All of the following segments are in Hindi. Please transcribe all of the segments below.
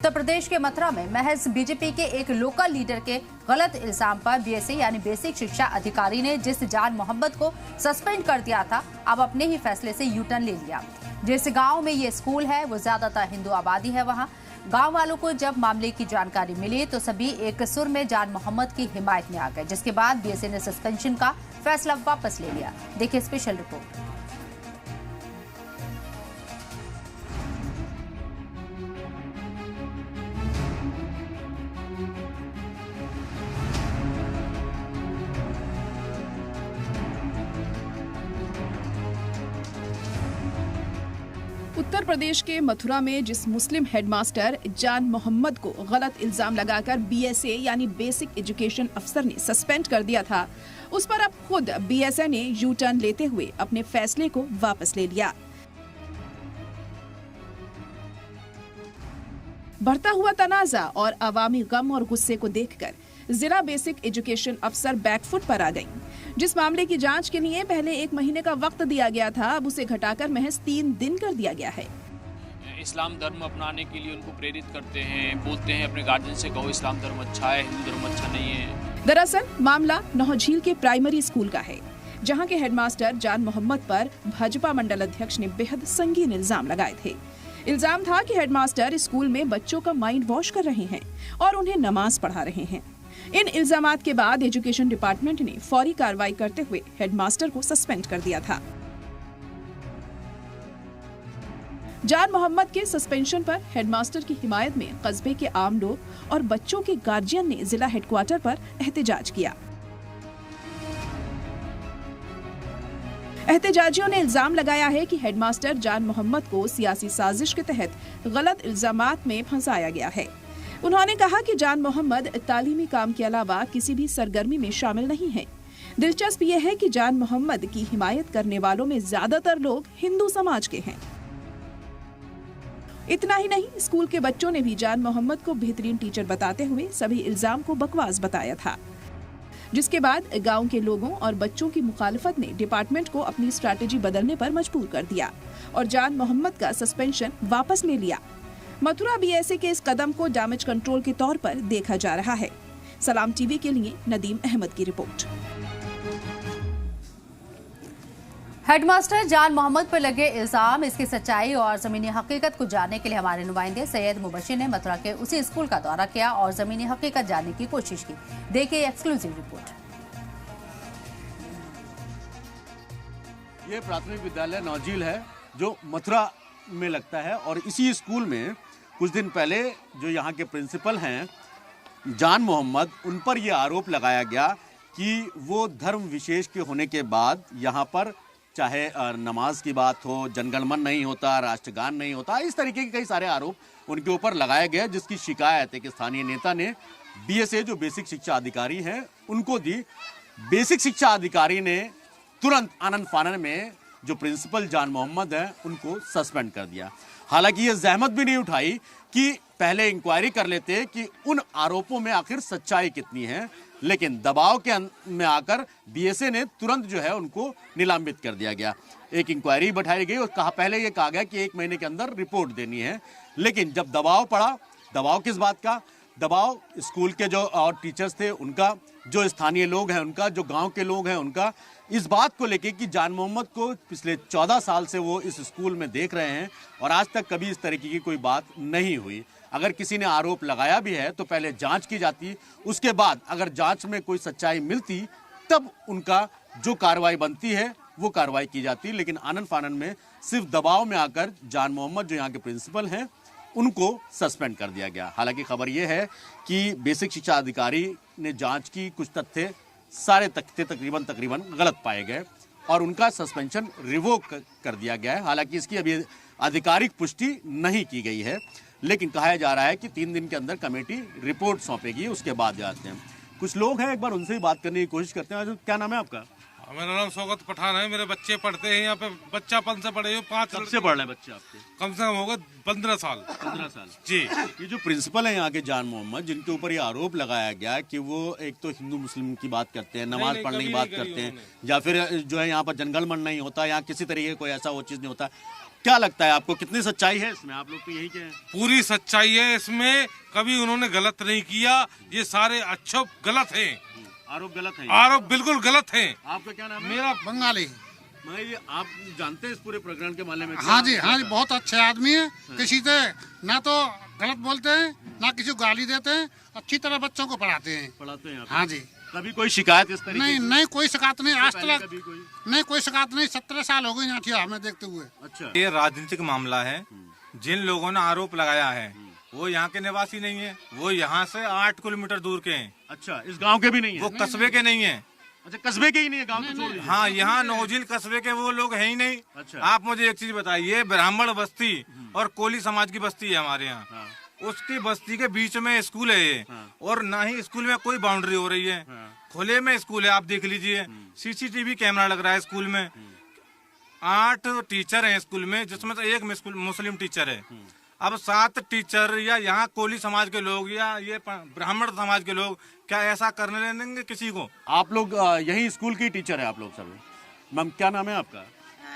उत्तर प्रदेश के मथुरा में महज बीजेपी के एक लोकल लीडर के गलत इल्जाम पर बीएसए यानी बेसिक शिक्षा अधिकारी ने जिस जान मोहम्मद को सस्पेंड कर दिया था, अब अपने ही फैसले से यू टर्न ले लिया। जिस गांव में ये स्कूल है वो ज्यादातर हिंदू आबादी है। वहां गांव वालों को जब मामले की जानकारी मिली तो सभी एक सुर में जान मोहम्मद की हिमायत में आ गए, जिसके बाद बीएसए ने सस्पेंशन का फैसला वापस ले लिया। देखिए स्पेशल रिपोर्ट। उत्तर प्रदेश के मथुरा में जिस मुस्लिम हेडमास्टर जान मोहम्मद को गलत इल्जाम लगाकर बीएसए यानी बेसिक एजुकेशन अफसर ने सस्पेंड कर दिया था, उस पर अब खुद बीएसए ने यू टर्न लेते हुए अपने फैसले को वापस ले लिया। बढ़ता हुआ तनाजा और अवामी गम और गुस्से को देखकर जिला बेसिक एजुकेशन अफसर बैकफुट पर आ गई। जिस मामले की जांच के लिए पहले 1 महीने का वक्त दिया गया था, अब उसे घटाकर महज 3 दिन कर दिया गया है। इस्लाम धर्म अपनाने के लिए उनको प्रेरित करते हैं, बोलते हैं अपने गार्जियन से कहो इस्लाम धर्म अच्छा है, हिंदू धर्म अच्छा नहीं है। दरअसल मामला नौझील के प्राइमरी स्कूल का है, जहां के हेडमास्टर जान मोहम्मद पर भाजपा मंडल अध्यक्ष ने बेहद संगीन इल्जाम लगाए थे। इल्जाम था कि हेडमास्टर स्कूल में बच्चों का माइंड वॉश कर रहे हैं और उन्हें नमाज पढ़ा रहे हैं। इन इल्जामात के बाद एजुकेशन डिपार्टमेंट ने फौरी कार्रवाई करते हुए हेडमास्टर को सस्पेंड कर दिया था। जान मोहम्मद के सस्पेंशन पर हेडमास्टर की हिमायत में कस्बे के आम लोग और बच्चों के गार्जियन ने जिला हेडक्वार्टर पर एहतजाज किया। एहतजाजियों ने इल्जाम लगाया है कि हेडमास्टर जान मोहम्मद को सियासी साजिश के तहत गलत इल्जामात में फंसाया गया है। उन्होंने कहा कि जान मोहम्मद तालीमी काम के अलावा किसी भी सरगर्मी में शामिल नहीं है। दिलचस्प यह है कि जान मोहम्मद की हिमायत करने वालों में ज्यादातर लोग हिंदू समाज के हैं। इतना ही नहीं, स्कूल के बच्चों ने भी जान मोहम्मद को बेहतरीन टीचर बताते हुए सभी इल्जाम को बकवास बताया था, जिसके बाद गांव के लोगों और बच्चों की मुखालिफत ने डिपार्टमेंट को अपनी स्ट्रैटेजी बदलने पर मजबूर कर दिया और जान मोहम्मद का सस्पेंशन वापस ले लिया। मथुरा बीएसए के इस कदम को डैमेज कंट्रोल के तौर पर देखा जा रहा है। सलाम टीवी के लिए नदीम अहमद की रिपोर्ट। हेडमास्टर जान मोहम्मद पर लगे इल्जाम, इसकी सच्चाई और जमीनी हकीकत को जानने के लिए हमारे नुमाइंदे सैयद मुबशिर ने मथुरा के उसी स्कूल का दौरा किया और जमीनी हकीकत जानने की कोशिश की। देखिए एक्सक्लूसिव रिपोर्ट। ये प्राथमिक विद्यालय नौझील है जो मथुरा में लगता है और इसी स्कूल में कुछ दिन पहले जो यहाँ के प्रिंसिपल हैं जान मोहम्मद, उन पर यह आरोप लगाया गया कि वो धर्म विशेष के होने के बाद यहाँ पर चाहे नमाज की बात हो, जनगणमन नहीं होता, राष्ट्रगान नहीं होता, इस तरीके के कई सारे आरोप उनके ऊपर लगाए गए, जिसकी शिकायत एक स्थानीय नेता ने बीएसए जो बेसिक शिक्षा अधिकारी हैं उनको दी। बेसिक शिक्षा अधिकारी ने तुरंत आनन फानन में जो प्रिंसिपल जान मोहम्मद हैं उनको सस्पेंड कर दिया। हालांकि ये जहमत भी नहीं उठाई कि पहले इंक्वायरी कर लेते कि उन आरोपों में आखिर सच्चाई कितनी है, लेकिन दबाव के में आकर बीएसए ने तुरंत जो है उनको निलंबित कर दिया गया। एक इंक्वायरी बैठाई गई और पहले ये कहा गया कि 1 महीने के अंदर रिपोर्ट देनी है, लेकिन जब दबाव पड़ा, दबाव किस बात का? दबाव स्कूल के जो और टीचर्स थे उनका, जो स्थानीय लोग हैं उनका, जो गांव के लोग हैं उनका, इस बात को लेके कि जान मोहम्मद को पिछले 14 साल से वो इस स्कूल में देख रहे हैं और आज तक कभी इस तरीके की कोई बात नहीं हुई। अगर किसी ने आरोप लगाया भी है तो पहले जांच की जाती, उसके बाद अगर जांच में कोई सच्चाई मिलती तब उनका जो कार्रवाई बनती है वो कार्रवाई की जाती। लेकिन आनन फानन में सिर्फ दबाव में आकर जान मोहम्मद जो यहाँ के प्रिंसिपल हैं उनको सस्पेंड कर दिया गया। हालांकि खबर यह है कि बेसिक शिक्षा अधिकारी ने जांच की, कुछ तथ्य सारे तथ्य तकरीबन गलत पाए गए और उनका सस्पेंशन रिवोक कर दिया गया है। हालांकि इसकी अभी आधिकारिक पुष्टि नहीं की गई है, लेकिन कहा जा रहा है कि 3 दिन के अंदर कमेटी रिपोर्ट सौंपेगी, उसके बाद जाते हैं। कुछ लोग हैं, एक बार उनसे ही बात करने की कोशिश करते हैं। क्या नाम है आपका? मेरा नाम शौकत पठान है। मेरे बच्चे पढ़ते हैं यहाँ पे, बच्चापन से पढ़े हुए 5 कब से पढ़ रहे हैं बच्चे आपके? कम से कम होगा 15 साल। 15 साल जी। ये जो प्रिंसिपल है यहाँ के जान मोहम्मद, जिनके ऊपर ये आरोप लगाया गया कि वो एक तो हिंदू मुस्लिम की बात करते हैं, नमाज पढ़ने की बात करते हैं, या फिर जो है यहाँ पर जनगणमन नहीं होता, यहाँ किसी तरीके कोई ऐसा वो चीज़ नहीं होता, क्या लगता है आपको, कितनी सच्चाई है इसमें? आप लोग तो यही कहें। पूरी सच्चाई है इसमें, कभी उन्होंने गलत नहीं किया। ये सारे अच्छे गलत हैं, आरोप गलत है, आरोप बिल्कुल गलत हैं। आपका क्या नाम है? मेरा बंगाली। भाई आप जानते हैं इस पूरे प्रकरण के बारे में? हाँ जी, हाँ जी, बहुत अच्छे आदमी है। किसी से ना तो गलत बोलते हैं, ना किसी को गाली देते हैं, अच्छी तरह बच्चों को पढ़ाते हैं। पढ़ाते हैं आप? हाँ जी। कभी कोई शिकायत इस तरीके नहीं की? नहीं, कोई शिकायत नहीं आज पहले तक। कभी कोई? नहीं, कोई शिकायत नहीं। 17 साल हो गए यहाँ की हमें देखते हुए। अच्छा, ये राजनीतिक मामला है। जिन लोगों ने आरोप लगाया है वो यहाँ के निवासी नहीं है, वो यहाँ से 8 किलोमीटर दूर के हैं। अच्छा, इस गांव के भी नहीं है? वो कस्बे के नहीं है। अच्छा, कस्बे के ही नहीं है, गांव को छोड़ दीजिए। हाँ, यहाँ नौझील कस्बे के वो लोग हैं ही नहीं। अच्छा। आप मुझे एक चीज बताइए, ब्राह्मण बस्ती और कोली समाज की बस्ती है हमारे यहाँ। हाँ। उसकी बस्ती के बीच में स्कूल है ये, और ना ही स्कूल में कोई बाउंड्री हो रही है। खुले में स्कूल है, आप देख लीजिए। सीसीटीवी कैमरा लग रहा है स्कूल में। 8 टीचर हैं स्कूल में, जिसमें से एक मुस्लिम टीचर है। अब 7 टीचर या यहाँ कोली समाज के लोग या ये ब्राह्मण समाज के लोग क्या ऐसा करने देंगे किसी को? आप लोग यही स्कूल की टीचर है आप लोग सब? मैम क्या नाम है आपका?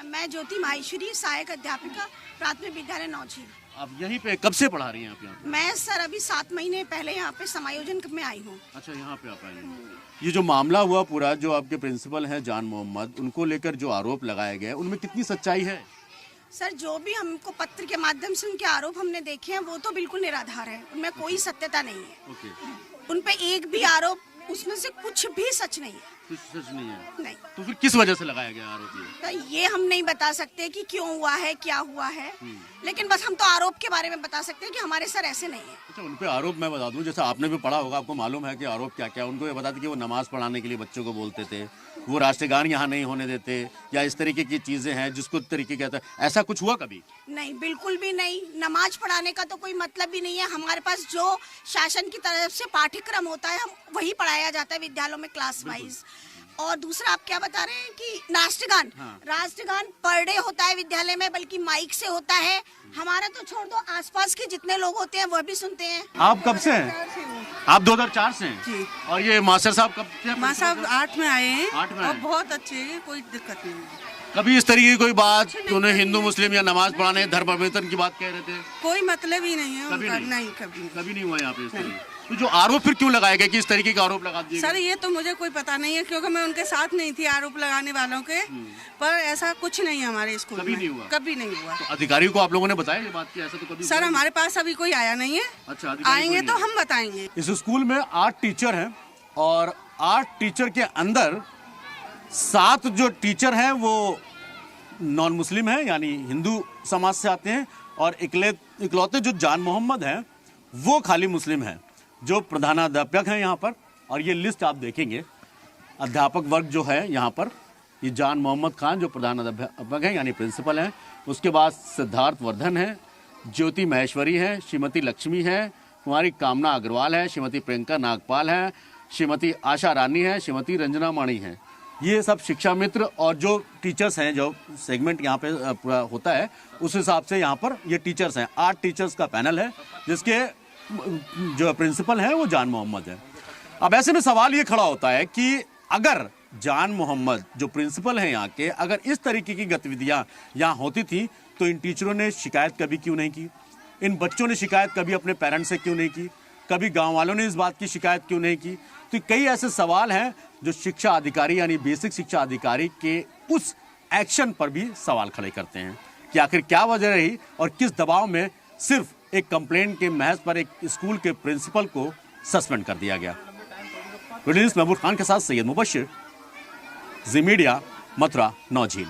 मैं ज्योति माहेश्वरी, सहायक अध्यापिका, प्राथमिक विद्यालय नौझील। आप यहीं पे कब से पढ़ा रही हैं आप यहाँ पे? मैं सर अभी 7 महीने पहले यहाँ पे समायोजन में आई हूँ। अच्छा, यहाँ पे आप आई हैं। ये जो मामला हुआ पूरा, जो आपके प्रिंसिपल हैं जान मोहम्मद, उनको लेकर जो आरोप लगाए गए, उनमें कितनी सच्चाई है? सर जो भी हमको पत्र के माध्यम से उनके आरोप हमने देखे हैं वो तो बिल्कुल निराधार है, उनमें कोई सत्यता नहीं है। ओके। उन पे एक भी आरोप, उसमें से कुछ भी सच नहीं है। कुछ सच नहीं है? नहीं। तो फिर किस वजह से लगाया गया आरोप ये? तो ये हम नहीं बता सकते कि क्यों हुआ है, क्या हुआ है, लेकिन बस हम तो आरोप के बारे में बता सकते हैं कि हमारे सर ऐसे नहीं है। अच्छा, उन पे आरोप मैं बता दूं, जैसे आपने भी पढ़ा होगा, आपको मालूम है कि आरोप क्या क्या। उनको ये बताते कि वो नमाज पढ़ाने के लिए बच्चों को बोलते थे, वो राष्ट्रगान यहाँ नहीं होने देते, या इस तरीके की चीजें हैं जिसको तरीके कहते हैं। ऐसा कुछ हुआ कभी? नहीं, बिल्कुल भी नहीं। नमाज पढ़ाने का तो कोई मतलब भी नहीं है। हमारे पास जो शासन की तरफ से पाठ्यक्रम होता है, हम वही पढ़ाया जाता है विद्यालयों में क्लास वाइज। और दूसरा आप क्या बता रहे हैं कि राष्ट्रगान, राष्ट्रगान पर डे होता है विद्यालय में, बल्कि माइक से होता है। हमारा तो छोड़ दो, आसपास के जितने लोग होते हैं वह भी सुनते हैं। आप कब से हैं? आप 2004 से हैं? जी। और ये मास्टर साहब कब से? माँ साहब 8 में आए हैं। 8 में और आए। बहुत अच्छे हैं, कोई दिक्कत नहीं है। कभी इस तरीके की कोई बात कि उन्हें हिंदू मुस्लिम या नमाज पढ़ाने, धर्म परिवर्तन की बात कह रहे थे? कोई मतलब ही नहीं है कभी उनका। नहीं? नहीं, कभी नहीं। कभी नहीं हुआ यहाँ पे इस तरीके? तो जो आरोप फिर क्यों लगाए गए कि इस तरीके के आरोप लगा दिए सर गए? ये तो मुझे कोई पता नहीं है, क्योंकि मैं उनके साथ नहीं थी आरोप लगाने वालों के। पर ऐसा कुछ नहीं है हमारे स्कूल में। कभी नहीं हुआ? कभी नहीं हुआ। तो अधिकारियों को आप लोगों ने बताया ये बात की ऐसा तो कभी सर हुआ हमारे पास अभी कोई आया नहीं है। अच्छा, अधिकारी आएंगे कोई तो नहीं हम बताएंगे। इस स्कूल में 8 टीचर हैं, और 8 टीचर के अंदर 7 जो टीचर हैं वो नॉन मुस्लिम हैं, यानी हिंदू समाज से आते हैं, और इकलौते जो जान मोहम्मद हैं वो खाली मुस्लिम हैं, जो प्रधानाध्यापक हैं यहाँ पर। और ये लिस्ट आप देखेंगे, अध्यापक वर्ग जो है यहाँ पर, ये जान मोहम्मद खान जो प्रधानाध्यापक हैं यानी प्रिंसिपल हैं, उसके बाद सिद्धार्थ वर्धन है, ज्योति महेश्वरी है, श्रीमती लक्ष्मी है, कुमारी कामना अग्रवाल है, श्रीमती प्रियंका नागपाल है, श्रीमती आशा रानी है, श्रीमती रंजना माणी है। ये सब शिक्षा मित्र और जो टीचर्स हैं, जो सेगमेंट यहाँ पे पूरा होता है उस हिसाब से यहाँ पर ये टीचर्स हैं। 8 टीचर्स का पैनल है, जिसके जो प्रिंसिपल हैं वो जान मोहम्मद है। अब ऐसे में सवाल ये खड़ा होता है कि अगर जान मोहम्मद जो प्रिंसिपल हैं यहाँ के, अगर इस तरीके की गतिविधियाँ यहाँ होती थी तो इन टीचरों ने शिकायत कभी क्यों नहीं की? इन बच्चों ने शिकायत कभी अपने पेरेंट्स से क्यों नहीं की? कभी गांव वालों ने इस बात की शिकायत क्यों नहीं की? तो कई ऐसे सवाल हैं जो शिक्षा अधिकारी यानी बेसिक शिक्षा अधिकारी के उस एक्शन पर भी सवाल खड़े करते हैं कि आखिर क्या वजह रही और किस दबाव में सिर्फ एक कंप्लेंट के महज पर एक स्कूल के प्रिंसिपल को सस्पेंड कर दिया गया। जर्नलिस्ट महबूब खान के साथ सैयद मुबशिर, जी मीडिया, मथुरा, नौझील।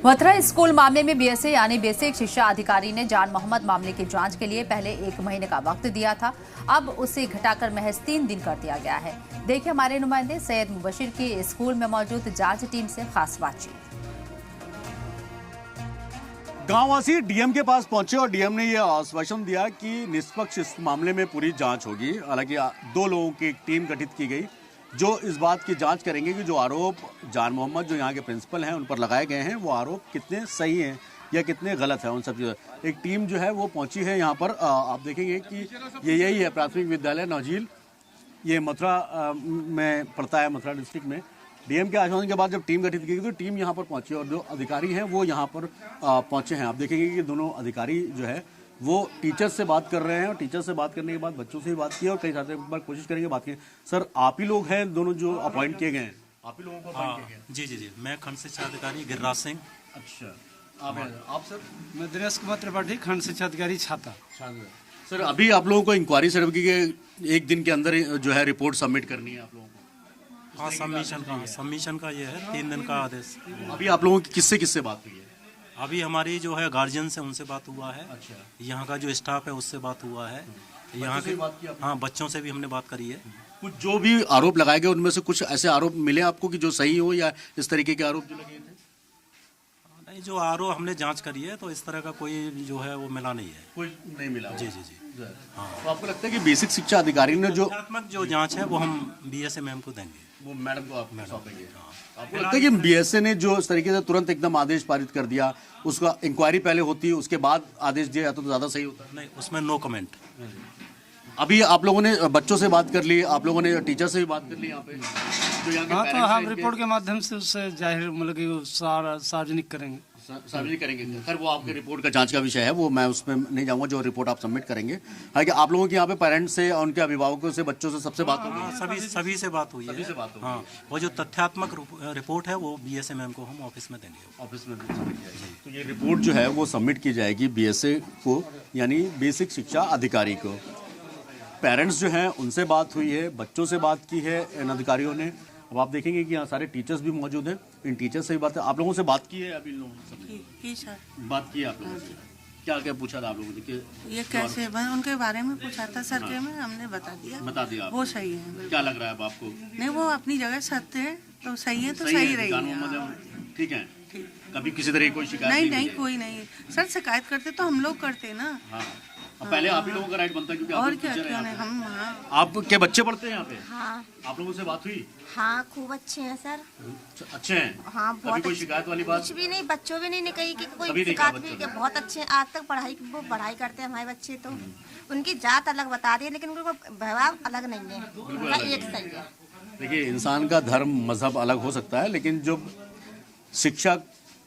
मथुरा स्कूल मामले में बीएसए यानी बेसिक शिक्षा अधिकारी ने जान मोहम्मद मामले की जांच के लिए पहले 1 महीने का वक्त दिया था, अब उसे घटाकर महज 3 दिन कर दिया गया है। देखिए हमारे नुमाइंदे सैयद मुबशिर की स्कूल में मौजूद जांच टीम से खास बातचीत। गांववासी डीएम के पास पहुंचे और डीएम ने यह आश्वासन दिया कि निष्पक्ष इस मामले में पूरी जांच होगी। हालांकि 2 लोगों की एक टीम गठित की गई जो इस बात की जांच करेंगे कि जो आरोप जान मोहम्मद जो यहाँ के प्रिंसिपल हैं उन पर लगाए गए हैं वो आरोप कितने सही हैं या कितने गलत हैं। उन सब चीज़ों एक टीम जो है वो पहुंची है यहाँ पर। आप देखेंगे कि ये यही है प्राथमिक विद्यालय नौझील, ये मथुरा में पड़ता है, मथुरा डिस्ट्रिक्ट में। डीएम के आश्वासन के बाद जब टीम गठित की गई तो टीम यहाँ पर पहुंची और जो अधिकारी हैं वो यहाँ पर पहुंचे हैं। आप देखेंगे कि दोनों अधिकारी जो है वो टीचर्स से बात कर रहे हैं और टीचर से बात करने के बाद बच्चों से भी बात की और कई सारे बार कोशिश करेंगे बात की। सर, आप ही लोग हैं दोनों जो अपॉइंट किए गए हैं? आप ही लोगों को अपॉइंट किए गए? जी, मैं खंड शिक्षा अधिकारी गिरिराज सिंह। अच्छा, आप सर? मैं दिनेश कुमार त्रिपाठी, खंड शिक्षा अधिकारी छाता। सर, अभी आप लोगों को इंक्वायरी सर्टिफिकेट के एक दिन के अंदर जो है रिपोर्ट सबमिट करनी है आप लोगों को? हाँ, सबमिशन का ये है 3 दिन का आदेश। अभी आप लोगों की किससे बात हुई है? अभी हमारी जो है गार्जियन से उनसे बात हुआ है। अच्छा, यहाँ का जो स्टाफ है उससे बात हुआ है। यहाँ के हाँ, बच्चों से भी हमने बात करी है। कुछ जो भी आरोप लगाए गए उनमें से कुछ ऐसे आरोप मिले आपको कि जो सही हो या इस तरीके के आरोप जो लगे थे? नहीं, जो आरोप हमने जांच करी है तो इस तरह का कोई जो है वो मिला नहीं है। कोई नहीं मिला? जी। हाँ। तो आपको लगता है कि बेसिक शिक्षा अधिकारी ने जो जो जांच है वो हम BSA मैम को देंगे, वो मैडम को आप सौंपेंगे? आपको लगता है कि BSA ने जो इस तरीके से तुरंत एकदम आदेश पारित कर दिया, उसका इंक्वायरी पहले होती है उसके बाद आदेश दिया जाता तो ज्यादा सही होता? नहीं, उसमें नो कमेंट। अभी आप लोगों ने बच्चों से बात कर ली, आप लोगों ने टीचर से भी बात कर ली यहाँ पे? हाँ, तो हम रिपोर्ट के माध्यम से उससे जाहिर मतलब कि सार्वजनिक करेंगे। खैर, वो आपके रिपोर्ट का जांच का विषय है, वो मैं उसमें नहीं जाऊंगा। जो रिपोर्ट आप सबमिट करेंगे, हालांकि आप लोगों की यहाँ पे पेरेंट्स से और उनके अभिभावकों से, बच्चों से, सबसे बात होगी? सभी से बात हुई है। हाँ, वो जो तथ्यात्मक रिपोर्ट है वो BSA मैम को हम ऑफिस में देंगे। ऑफिस में तो ये रिपोर्ट जो है वो सबमिट की जाएगी BSA को, यानी बेसिक शिक्षा अधिकारी को। पेरेंट्स जो हैं उनसे बात हुई है, बच्चों से बात की है इन अधिकारियों ने। अब आप देखेंगे कि यहाँ सारे टीचर्स भी मौजूद हैं। इन टीचर्स से भी बात है। आप लोगों से बात की है? अभी लोगों से सर बात की है आप लोगों से? क्या पूछा था आप लोगों ने कि ये कैसे उनके बारे में पूछा था सर के में हमने बता दिया वो सही है। क्या लग रहा है आपको? नहीं, वो अपनी जगह सत्य है तो सही है, तो सही रही ठीक है। कभी किसी तरह की कोई शिकायत नहीं, कोई नहीं सर। शिकायत करते तो हम लोग करते ना। पहले आप ही लोगों का राइट बनता है क्योंकि और क्या, क्यों नहीं हम। आपके बच्चे पढ़ते हैं यहाँ पे? हाँ। आप लोगों से बात हुई? हाँ, खूब अच्छे हैं सर। अच्छे हैं? हाँ, बहुत। कोई शिकायत वाली बात? कुछ भी नहीं, बच्चों भी नहीं कही कि कोई शिकायत भी कि बहुत अच्छे हैं। आज तक पढ़ाई करते हैं हमारे बच्चे। तो उनकी जात अलग बता दी है लेकिन उनका व्यवहार अलग नहीं है, उनका एक सही है। देखिए, इंसान का धर्म मजहब अलग हो सकता है, लेकिन जो शिक्षा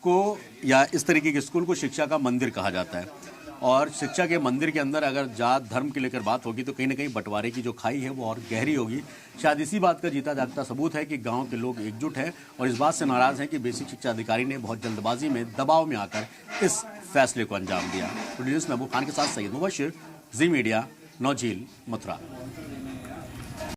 को या इस तरीके के स्कूल को शिक्षा का मंदिर कहा जाता है। और शिक्षा के मंदिर के अंदर अगर जात धर्म के लेकर बात होगी तो कहीं ना कहीं बंटवारे की जो खाई है वो और गहरी होगी। शायद इसी बात का जीता जागता सबूत है कि गांव के लोग एकजुट हैं और इस बात से नाराज हैं कि बेसिक शिक्षा अधिकारी ने बहुत जल्दबाजी में, दबाव में आकर इस फैसले को अंजाम दिया। प्रोड्यूसर महबूब खान के साथ सईद मुबशिर, जी मीडिया, नौझील, मथुरा।